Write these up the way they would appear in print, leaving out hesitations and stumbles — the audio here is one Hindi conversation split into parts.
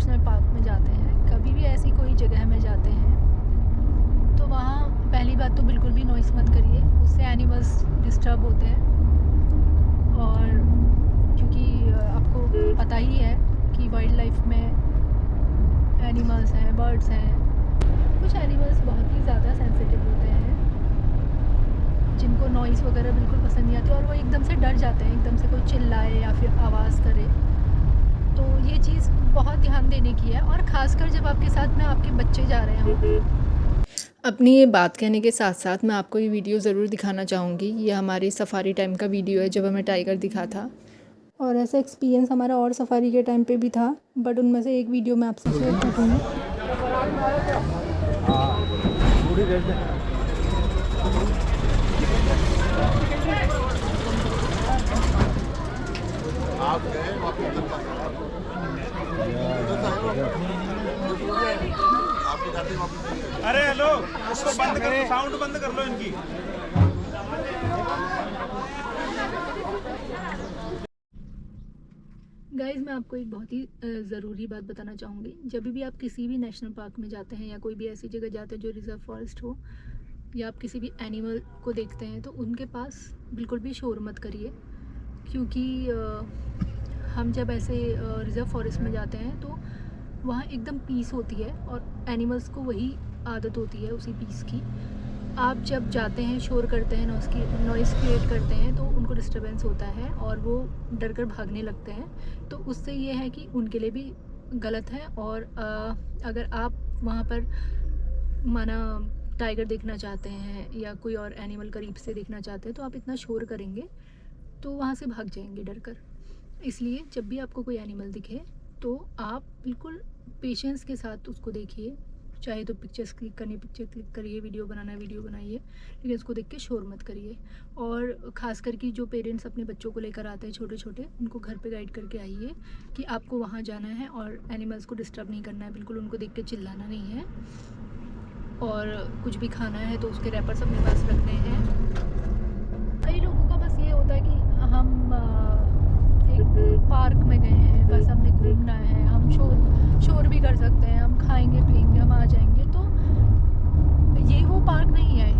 नेशनल पार्क में जाते हैं, कभी भी ऐसी कोई जगह में जाते हैं, तो वहाँ पहली बात तो बिल्कुल भी नॉइस मत करिए, उससे एनिमल्स डिस्टर्ब होते हैं। और क्योंकि आपको पता ही है कि वाइल्ड लाइफ में एनिमल्स हैं, बर्ड्स हैं, कुछ एनिमल्स बहुत ही ज़्यादा सेंसिटिव होते हैं जिनको नॉइस वगैरह बिल्कुल पसंद नहीं आती और वो एकदम से डर जाते हैं, एकदम से कोई चिल्लाए या फिर आवाज़ करे। तो ये चीज़ बहुत ध्यान देने की है, और ख़ासकर जब आपके साथ में आपके बच्चे जा रहे हों। अपनी ये बात कहने के साथ साथ मैं आपको ये वीडियो ज़रूर दिखाना चाहूँगी। ये हमारी सफ़ारी टाइम का वीडियो है जब हमें टाइगर दिखा था, और ऐसा एक्सपीरियंस हमारा और सफ़ारी के टाइम पे भी था, बट उनमें से एक वीडियो मैं आपसे शेयर करूँगी। अरे हेलो, उसको बंद कर लो, साउंड बंद कर लो इनकी। गाइज़, मैं आपको एक बहुत ही ज़रूरी बात बताना चाहूँगी। जब भी आप किसी भी नेशनल पार्क में जाते हैं या कोई भी ऐसी जगह जाते हैं जो रिज़र्व फॉरेस्ट हो, या आप किसी भी एनिमल को देखते हैं, तो उनके पास बिल्कुल भी शोर मत करिए। क्योंकि हम जब ऐसे रिज़र्व फॉरेस्ट में जाते हैं तो वहाँ एकदम पीस होती है और एनिमल्स को वही आदत होती है उसी पीस की। आप जब जाते हैं, शोर करते हैं, नॉइज़ क्रिएट करते हैं, तो उनको डिस्टर्बेंस होता है और वो डर कर भागने लगते हैं। तो उससे ये है कि उनके लिए भी गलत है। और अगर आप वहाँ पर माना टाइगर देखना चाहते हैं या कोई और एनिमल करीब से देखना चाहते हैं, तो आप इतना शोर करेंगे तो वहाँ से भाग जाएंगे डर कर। इसलिए जब भी आपको कोई एनिमल दिखे तो आप बिल्कुल पेशेंस के साथ उसको देखिए। चाहे तो पिक्चर्स क्लिक करनी पिक्चर क्लिक करिए, वीडियो बनाना वीडियो बनाइए, लेकिन उसको देख के शोर मत करिए। और ख़ास करके जो पेरेंट्स अपने बच्चों को लेकर आते हैं छोटे छोटे, उनको घर पे गाइड करके आइए कि आपको वहाँ जाना है और एनिमल्स को डिस्टर्ब नहीं करना है, बिल्कुल उनको देख के चिल्लाना नहीं है। और कुछ भी खाना है तो उसके रैपर्स अपने पास रखने हैं। कई लोगों का बस ये होता है कि हम एक पार्क में गए हैं, बस हमने घूमना है, हम शोर भी कर सकते हैं, हम खाएंगे पिएंगे, हम आ जाएंगे। तो ये वो पार्क नहीं है,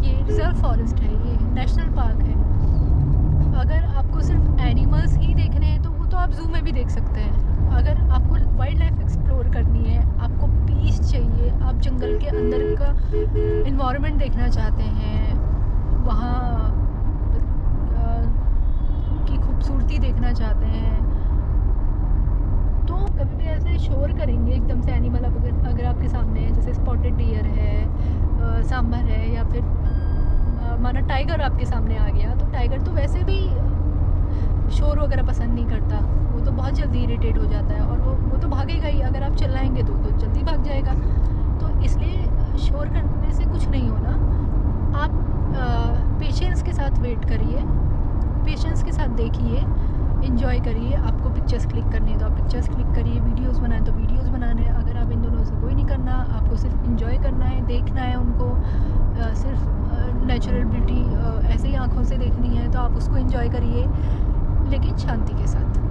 ये रिजर्व फॉरेस्ट है, ये नेशनल पार्क है। अगर आपको सिर्फ एनिमल्स ही देखने हैं तो वो तो आप जू में भी देख सकते हैं। अगर आपको वाइल्ड लाइफ एक्सप्लोर करनी है, आपको पीस चाहिए, आप जंगल के अंदर का इन्वायरमेंट देखना चाहते हैं, वहाँ की खूबसूरती देखना चाहते हैं, तो कभी भी ऐसे शोर करेंगे एकदम से एनिमल अगर आपके सामने है, जैसे स्पॉटेड डियर है, सांभर है, या फिर माना टाइगर आपके सामने आ गया, तो टाइगर तो वैसे भी शोर वगैरह पसंद नहीं करता, वो तो बहुत जल्दी इरिटेट हो जाता है और वो तो भागेगा ही। अगर आप चिल्लाएंगे तो जल्दी भाग जाएगा। तो इसलिए शोर करने से कुछ नहीं होना। आप पेशेंस के साथ वेट करिए, पेशेंस के साथ देखिए, इन्जॉय करिए। आपको पिक्चर्स क्लिक करनी है तो आप पिक्चर्स क्लिक करिए, वीडियोस बनाए तो वीडियोस बनाने हैं। अगर आप इन दोनों से कोई नहीं करना, आपको सिर्फ इन्जॉय करना है, देखना है उनको, सिर्फ नेचुरल ब्यूटी ऐसे ही आँखों से देखनी है, तो आप उसको इन्जॉय करिए, लेकिन शांति के साथ।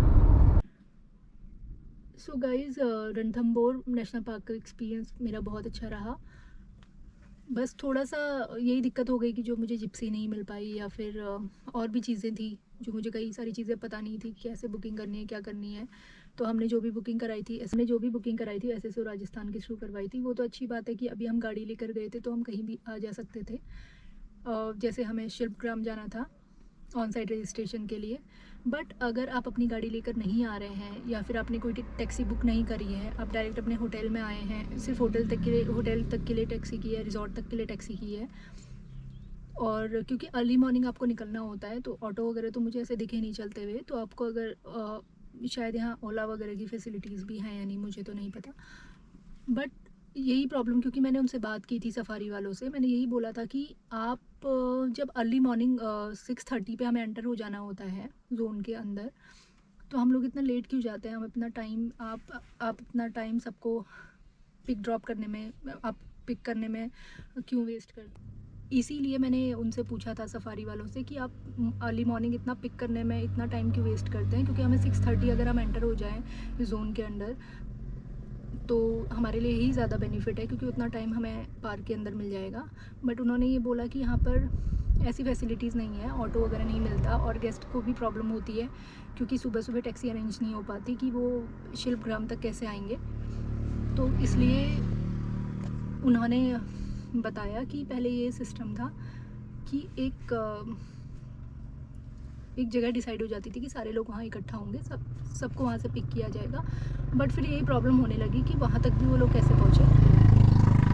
So guys, Ranthambore national park का एक्सपीरियंस मेरा बहुत अच्छा रहा। बस थोड़ा सा यही दिक्कत हो गई कि जो मुझे जिप्सी नहीं मिल पाई, या फिर और भी चीज़ें थी जो मुझे कई सारी चीज़ें पता नहीं थी कैसे बुकिंग करनी है, क्या करनी है। तो हमने जो भी बुकिंग कराई थी ऐसे से राजस्थान की थ्रू करवाई थी। वो तो अच्छी बात है कि अभी हम गाड़ी लेकर गए थे तो हम कहीं भी आ जा सकते थे। जैसे हमें शिल्पग्राम जाना था ऑन साइट रजिस्ट्रेशन के लिए। बट अगर आप अपनी गाड़ी लेकर नहीं आ रहे हैं, या फिर आपने कोई टैक्सी बुक नहीं करी है, आप डायरेक्ट अपने होटल में आए हैं, सिर्फ होटल तक के लिए टैक्सी की है, रिजॉर्ट तक के लिए टैक्सी की है, और क्योंकि अर्ली मॉर्निंग आपको निकलना होता है तो ऑटो वगैरह तो मुझे ऐसे दिखे नहीं चलते हुए। तो आपको अगर शायद यहाँ ओला वगैरह की फैसिलिटीज़ भी हैं या नहीं, मुझे तो नहीं पता। बट यही प्रॉब्लम, क्योंकि मैंने उनसे बात की थी सफारी वालों से, मैंने यही बोला था कि आप जब अर्ली मॉर्निंग 6:30 पे हमें एंटर हो जाना होता है जोन के अंदर, तो हम लोग इतना लेट क्यों जाते हैं? हम अपना टाइम आप अपना टाइम सबको पिक ड्रॉप करने में, आप पिक करने में क्यों वेस्ट कर? इसीलिए मैंने उनसे पूछा था सफारी वालों से कि आप अर्ली मॉर्निंग इतना पिक करने में इतना टाइम क्यों वेस्ट करते हैं? क्योंकि हमें 6:30 अगर हम एंटर हो जाएं जोन के अंदर, तो हमारे लिए ही ज़्यादा बेनिफिट है, क्योंकि उतना टाइम हमें पार्क के अंदर मिल जाएगा। बट उन्होंने ये बोला कि यहाँ पर ऐसी फैसिलिटीज़ नहीं है, ऑटो वगैरह नहीं मिलता, और गेस्ट को भी प्रॉब्लम होती है क्योंकि सुबह सुबह टैक्सी अरेंज नहीं हो पाती कि वो शिल्पग्राम तक कैसे आएंगे। तो इसलिए उन्होंने बताया कि पहले ये सिस्टम था कि एक जगह डिसाइड हो जाती थी कि सारे लोग वहाँ इकट्ठा होंगे, सबको वहाँ से पिक किया जाएगा। बट फिर यही प्रॉब्लम होने लगी कि वहाँ तक भी वो लोग कैसे पहुँचे।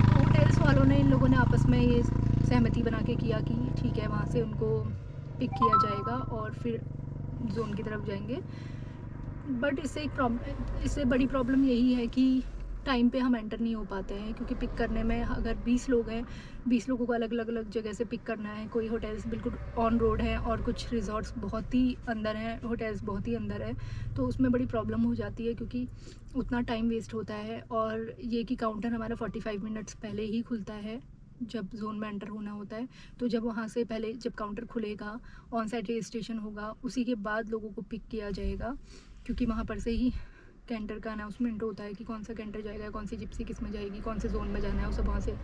तो होटल्स वालों ने, इन लोगों ने आपस में ये सहमति बना के किया कि ठीक है, वहाँ से उनको पिक किया जाएगा और फिर जोन की तरफ जाएंगे। बट इससे बड़ी प्रॉब्लम यही है कि टाइम पे हम एंटर नहीं हो पाते हैं, क्योंकि पिक करने में अगर 20 लोग हैं, 20 लोगों को अलग अलग जगह से पिक करना है। कोई होटल्स बिल्कुल ऑन रोड है और कुछ रिजॉर्ट्स बहुत ही अंदर हैं, होटल्स बहुत ही अंदर है, तो उसमें बड़ी प्रॉब्लम हो जाती है क्योंकि उतना टाइम वेस्ट होता है। और ये कि काउंटर हमारा 45 मिनट्स पहले ही खुलता है जब जोन में एंटर होना होता है। तो जब वहाँ से पहले जब काउंटर खुलेगा, ऑन साइड रजिस्ट्रेशन होगा, उसी के बाद लोगों को पिक किया जाएगा, क्योंकि वहाँ पर से ही कैंटर का अनाउंसमेंट होता है कि कौन सा कैंटर जाएगा, कौन सी जिप्सी किस में जाएगी, कौन से जोन में जाना है, वो सब वहाँ से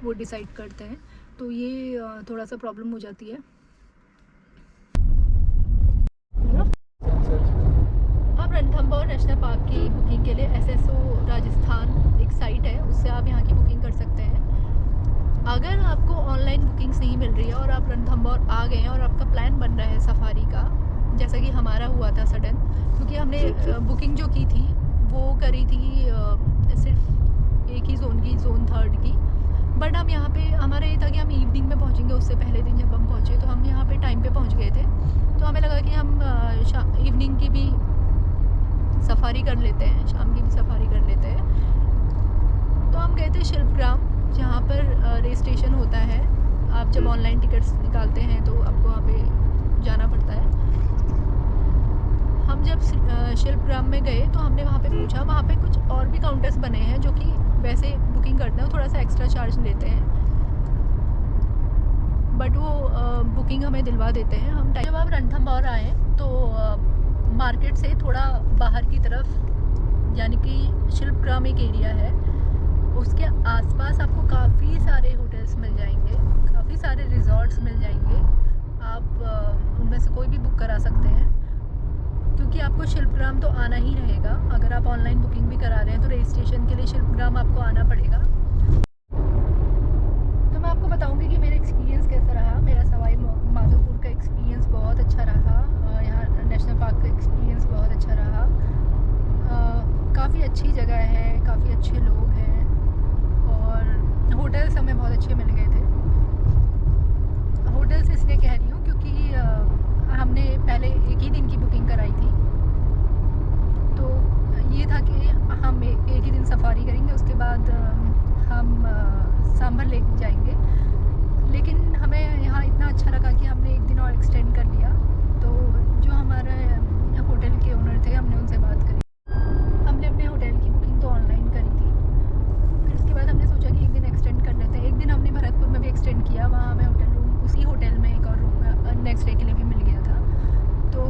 वो डिसाइड करते हैं। तो ये थोड़ा सा प्रॉब्लम हो जाती है। आप रणथंभौर नेशनल पार्क की बुकिंग के लिए SSO राजस्थान एक साइट है, उससे आप यहाँ की बुकिंग कर सकते हैं। अगर आपको ऑनलाइन बुकिंग्स नहीं मिल रही है और आप रणथंभौर आ गए हैं और आपका प्लान बन रहा है सफारी का, जैसा कि हमारा हुआ था सडन, क्योंकि हमने बुकिंग जो की थी वो करी थी सिर्फ एक ही जोन की, जोन 3 की। बट हम यहाँ पे, हमारा ये था कि हम इवनिंग में पहुँचेंगे। उससे पहले दिन जब हम पहुँचे तो हम यहाँ पे टाइम पे पहुँच गए थे, तो हमें लगा कि हम इवनिंग की भी सफारी कर लेते हैं, शाम की भी सफारी कर लेते हैं। तो हम गए थे शिल्पग्राम, जहाँ पर रजिस्ट्रेशन होता है। आप जब ऑनलाइन टिकट्स निकालते हैं तो आपको वहाँ पे जाना पड़ता है। हम जब शिल्पग्राम में गए तो हमने वहाँ पे पूछा, वहाँ पे कुछ और भी काउंटर्स बने हैं जो कि वैसे बुकिंग करते हैं, थोड़ा सा एक्स्ट्रा चार्ज लेते हैं, बट वो बुकिंग हमें दिलवा देते हैं। हम जब आप रणथंभौर आए तो मार्केट से थोड़ा बाहर की तरफ, यानी कि शिल्पग्राम एक एरिया है, उसके आसपास आपको काफ़ी सारे होटल्स मिल जाएंगे, काफ़ी सारे रिजॉर्ट्स मिल जाएंगे। आप उनमें से कोई भी बुक करा सकते हैं, क्योंकि आपको शिल्पग्राम तो आना ही रहेगा। अगर आप ऑनलाइन बुकिंग भी करा रहे हैं तो रजिस्ट्रेशन के लिए शिल्पग्राम आपको आना पड़ेगा। तो मैं आपको बताऊंगी कि मेरा एक्सपीरियंस कैसा रहा। मेरा सवाई माधोपुर का एक्सपीरियंस बहुत अच्छा रहा, यहाँ नेशनल पार्क का एक्सपीरियंस बहुत अच्छा रहा। काफ़ी अच्छी जगह है, काफ़ी अच्छे लोग हैं, और होटल्स हमें बहुत अच्छे मिल गए थे। होटल्स इसलिए कह रही हूँ क्योंकि हमने पहले एक ही दिन की बुकिंग कराई थी, तो ये था कि हम एक ही दिन सफारी करेंगे, उसके बाद हम सांभर लेक जाएंगे। लेकिन हमें यहाँ इतना अच्छा लगा कि हमने एक दिन और एक्सटेंड कर लिया। तो जो हमारे होटल के ओनर थे, हमने उनसे बात करी। हमने अपने होटल की बुकिंग तो ऑनलाइन करी थी, फिर उसके बाद हमने सोचा कि एक दिन एक्सटेंड कर लेते हैं। एक दिन हमने भरतपुर में भी एक्सटेंड किया, वहाँ हमें होटल रूम, उसी होटल में एक और रूम नेक्स्ट डे के लिए भी मिल गया था। तो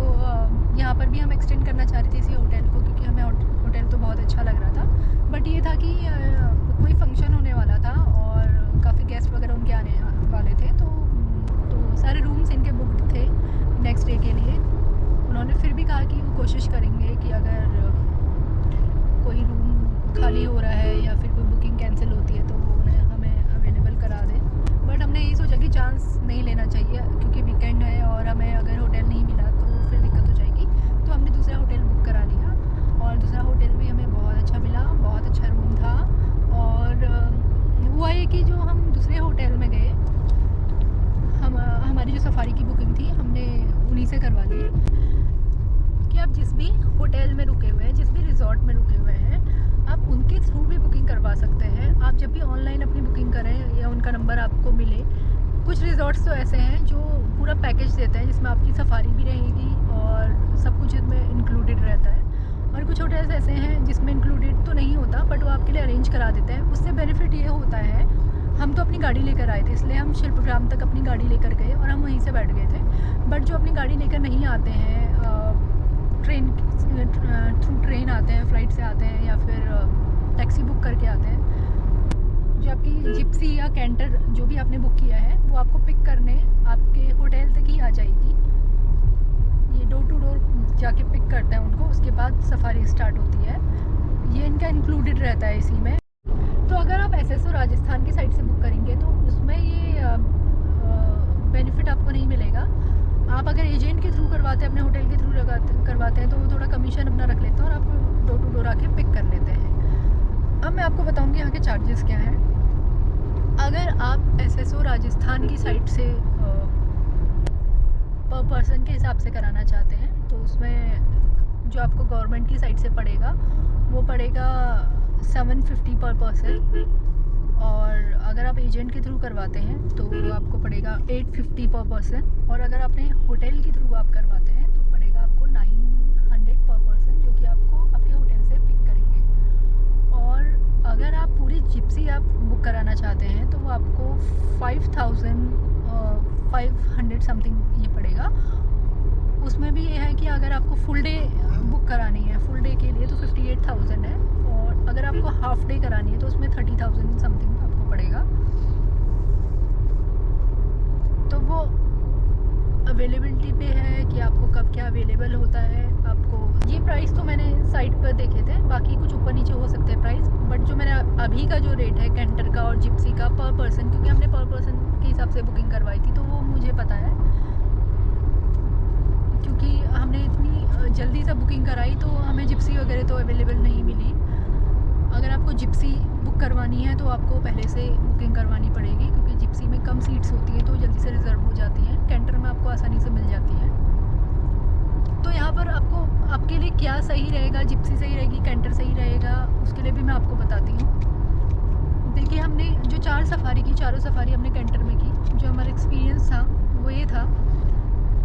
यहाँ पर भी हम एक्सटेंड करना चाह रहे थे इसी होटल को, क्योंकि हमें होटल तो बहुत अच्छा लग रहा था। बट ये था कि कोई फंक्शन होने वाला था और काफ़ी गेस्ट वगैरह उनके आने वाले थे, तो सारे रूम्स इनके बुक्ड थे नेक्स्ट डे के लिए। उन्होंने फिर भी कहा कि वो कोशिश करेंगे कि अगर कोई रूम खाली हो रहा है या फिर कोई बुकिंग कैंसिल होती है तो वो उन्हें हमें अवेलेबल करा दें। बट हमने यही सोचा कि चांस नहीं लेना चाहिए, क्योंकि वीकेंड है और हमें अगर होटल नहीं मिला तो फिर दिक्कत हो जाएगी। तो हमने दूसरा होटल बुक करा लिया, और दूसरा होटल भी हमें बहुत अच्छा मिला, बहुत अच्छा रूम था। और हुआ ये कि जो हम दूसरे होटल में गए, हमारी जो सफारी की बुकिंग थी हमने उन्हीं से करवा ली कि आप जिस भी होटल में रुके हुए हैं, जिस भी रिजॉर्ट में रुके हुए हैं, आप उनके थ्रू भी बुकिंग करवा सकते हैं। आप जब भी ऑनलाइन अपनी बुकिंग करें या उनका नंबर आपको मिले, कुछ रिजॉर्ट्स तो ऐसे हैं जो पूरा पैकेज देते हैं जिसमें आपकी सफारी भी रहेगी और सब कुछ इसमें इंक्लूडेड रहता है, और कुछ होटल्स ऐसे हैं जिसमें इंक्लूडेड तो नहीं होता बट वो आपके लिए अरेंज करा देते हैं। उससे बेनिफिट ये होता है, हम तो अपनी गाड़ी लेकर आए थे, इसलिए हम शिल्पग्राम तक अपनी गाड़ी लेकर गए और हम वहीं से बैठ गए थे। बट जो अपनी गाड़ी लेकर नहीं आते हैं, ट्रेन थ्रू ट्रेन आते हैं, फ़्लाइट से आते हैं, या फिर टैक्सी बुक करके आते हैं। जो आपकी जिप्सी या कैंटर जो भी आपने बुक किया है वो आपको पिक करने आपके होटल तक ही आ जाएगी। ये डोर टू डोर जाके पिक करते हैं उनको, उसके बाद सफारी स्टार्ट होती है। ये इनका इंक्लूडेड रहता है इसी में। तो अगर आप SSO राजस्थान की साइड से बुक करेंगे तो उसमें ये बेनिफिट आपको नहीं मिलेगा। आप अगर एजेंट के थ्रू करवाते हैं, अपने होटल के थ्रू करवाते हैं, तो वो थोड़ा कमीशन अपना रख लेते हैं और आपको डोर टू डोर आके पिक कर लेते हैं। अब मैं आपको बताऊंगी यहाँ के चार्जेस क्या हैं। अगर आप SSO राजस्थान की साइड से पर पर्सन के हिसाब से कराना चाहते हैं तो उसमें जो आपको गवर्नमेंट की साइड से पड़ेगा वो पड़ेगा 750 पर पर्सन। और अगर आप एजेंट के थ्रू करवाते हैं तो वो आपको पड़ेगा 850 पर पर्सन। और अगर अपने होटल के थ्रू आप करवाते हैं तो पड़ेगा आपको 900 पर पर्सन, जो कि आपको आपके होटल से पिक करेंगे। और अगर आप पूरी जिप्सी आप बुक कराना चाहते हैं तो वो आपको 5500 समथिंग ये पड़ेगा। उसमें भी ये है कि अगर आपको फुल डे बुक करानी है, फुल डे के लिए तो 58,000 है। और अगर आपको हाफ डे करानी है तो उसमें 30,000 समथिंग आपको पड़ेगा। तो वो अवेलेबिलिटी पे है कि आपको कब क्या अवेलेबल होता है। आपको ये प्राइस तो मैंने साइट पर देखे थे, बाकी कुछ ऊपर नीचे हो सकते हैं प्राइस, बट जो मैंने अभी का जो रेट है कैंटर का और जिप्सी का पर पर्सन, क्योंकि हमने पर पर्सन के हिसाब से बुकिंग करवाई थी तो वो मुझे पता है, क्योंकि हमने इतनी जल्दी से बुकिंग कराई तो हमें जिप्सी वगैरह तो अवेलेबल नहीं मिली। अगर आपको जिप्सी बुक करवानी है तो आपको पहले से बुकिंग करवानी पड़ेगी, क्योंकि जिप्सी में कम सीट्स होती हैं तो जल्दी से रिज़र्व हो जाती हैं। कैंटर में आपको आसानी से मिल जाती है। तो यहाँ पर आपको आपके लिए क्या सही रहेगा, जिप्सी सही रहेगी, कैंटर सही रहेगा, उसके लिए भी मैं आपको बताती हूँ। देखिए, हमने जो 4 सफारी की, चारों सफारी हमने कैंटर में की। जो हमारा एक्सपीरियंस था वो ये था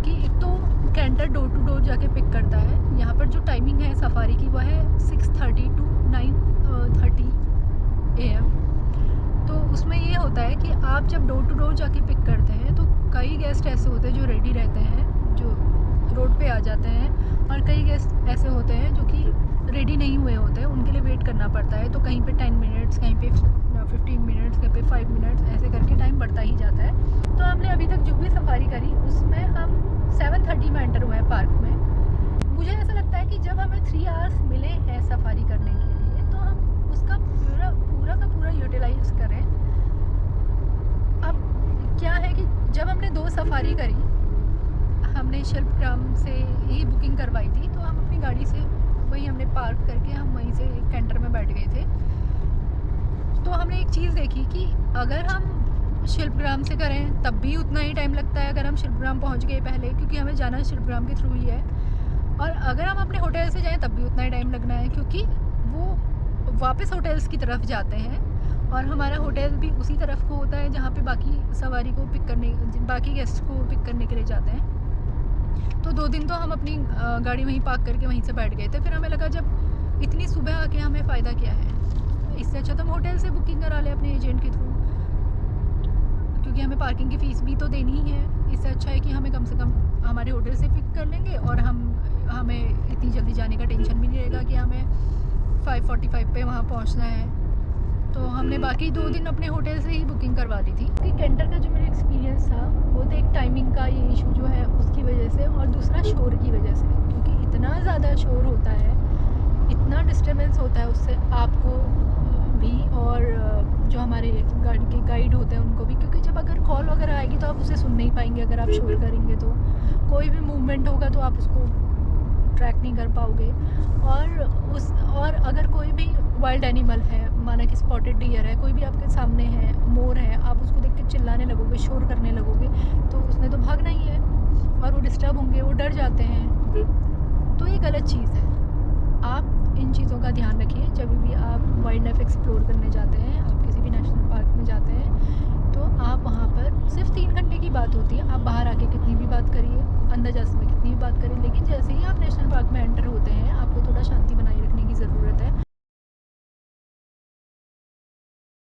कि एक तो कैंटर डोर टू डोर जाके पिक करता है। यहाँ पर जो टाइमिंग है सफारी की वो है 6:30 to 9:30 AM। तो उसमें ये होता है कि आप जब डोर टू डोर जाके पिक करते हैं तो कई गेस्ट ऐसे होते हैं जो रेडी रहते हैं, जो रोड पे आ जाते हैं, और कई गेस्ट ऐसे होते हैं जो कि रेडी नहीं हुए होते हैं, उनके लिए वेट करना पड़ता है। तो कहीं पे 10 मिनट्स, कहीं पे 15 मिनट्स, कहीं पे 5 मिनट्स, ऐसे करके टाइम बढ़ता ही जाता है। तो हमने अभी तक जो भी सफारी करी उसमें हम 7:30 में एंटर हुए हैं पार्क में। मुझे ऐसा लगता है कि जब हमें 3 आवर्स मिले हैं सफारी करने के लिए तो हम उसका पूरा का पूरा यूटिलाइज करें। अब क्या है कि जब हमने 2 सफारी करी, हमने शिल्पग्राम से ही बुकिंग करवाई थी, तो हम अपनी गाड़ी से वहीं हमने पार्क करके हम वहीं से कैंटर में बैठ गए थे। तो हमने एक चीज़ देखी कि अगर हम शिल्पग्राम से करें तब भी उतना ही टाइम लगता है अगर हम शिल्पग्राम पहुंच गए पहले, क्योंकि हमें जाना शिल्पग्राम के थ्रू ही है। और अगर हम अपने होटल से जाएं तब भी उतना ही टाइम लगना है, क्योंकि वो वापस होटल्स की तरफ जाते हैं और हमारा होटल भी उसी तरफ को होता है जहाँ पे बाकी सवारी को पिक करने, बाकी गेस्ट को पिक करने के लिए जाते हैं। तो 2 दिन तो हम अपनी गाड़ी वहीं पार्क करके वहीं से बैठ गए थे। फिर हमें लगा जब इतनी सुबह आके हमें फ़ायदा क्या है, इससे अच्छा तो हम होटल से बुकिंग करा लें अपने एजेंट के थ्रू, क्योंकि हमें पार्किंग की फ़ीस भी तो देनी ही है। इससे अच्छा है कि हमें कम से कम हमारे होटल से पिक कर लेंगे और हमें इतनी जल्दी जाने का टेंशन भी नहीं रहेगा कि हमें 5:45 पे वहाँ पहुँचना है। तो हमने बाकी 2 दिन अपने होटल से ही बुकिंग करवा दी थी। कि कैंटर का जो मेरा एक्सपीरियंस था वो तो एक टाइमिंग का ये इशू जो है उसकी वजह से, और दूसरा शोर की वजह से, क्योंकि इतना ज़्यादा शोर होता है, इतना डिस्टर्बेंस होता है उससे आपको भी और जो हमारे गाड़ी के गाइड होते हैं उनको भी, क्योंकि जब अगर कॉल वगैरह आएगी तो आप उसे सुन नहीं पाएंगे। अगर आप शोर करेंगे तो कोई भी मूवमेंट होगा तो आप उसको ट्रैक नहीं कर पाओगे। और अगर कोई भी वाइल्ड एनिमल है, माना कि स्पॉटेड डियर है, कोई भी आपके सामने है, मोर है, आप उसको देख के चिल्लाने लगोगे, शोर करने लगोगे, तो उसने तो भागना ही है और वो डिस्टर्ब होंगे, वो डर जाते हैं। तो ये गलत चीज़ है। आप इन चीज़ों का ध्यान रखिए जब भी आप वाइल्ड लाइफ एक्सप्लोर करने जाते हैं, आप किसी भी नेशनल पार्क में जाते हैं तो आप वहाँ पर सिर्फ 3 घंटे की बात होती है। आप बाहर आके कितनी भी बात करिए, अंदर जा सकते कितनी भी बात करिए, लेकिन जैसे ही आप नेशनल पार्क में एंटर